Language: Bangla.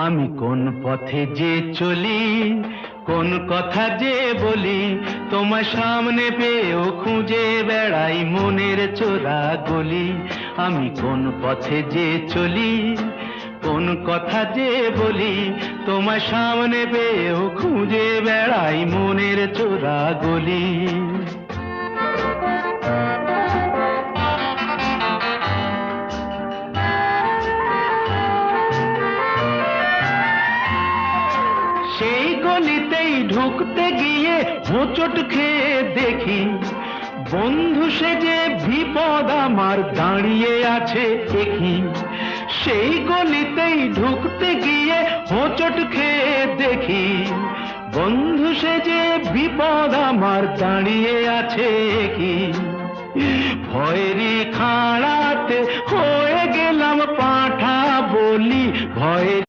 আমি কোন পথে যে চলি, কোন কথা যে বলি, তোমার সামনে পেয়েও খুঁজে বেড়াই মনের চোরা গলি। আমি কোন পথে যে চলি, কোন কথা যে বলি, তোমার সামনে পেয়েও খুঁজে বেড়াই মনের চোরা গলি। সেই গলিতেই ঢুকতে গিয়ে হোঁচট খেয়ে দেখি, বন্ধু সেজে বিপদ আমার দাঁড়িয়ে আছে দেখি। সেই গলিতেই ঢুকতে গিয়ে হোঁচট খেয়ে দেখি, বন্ধু সেজে বিপদ আমার দাঁড়িয়ে আছে কি। ভয়েরই খাড়াতে হয়ে গেলাম পাঁঠা বলি, ভয়ের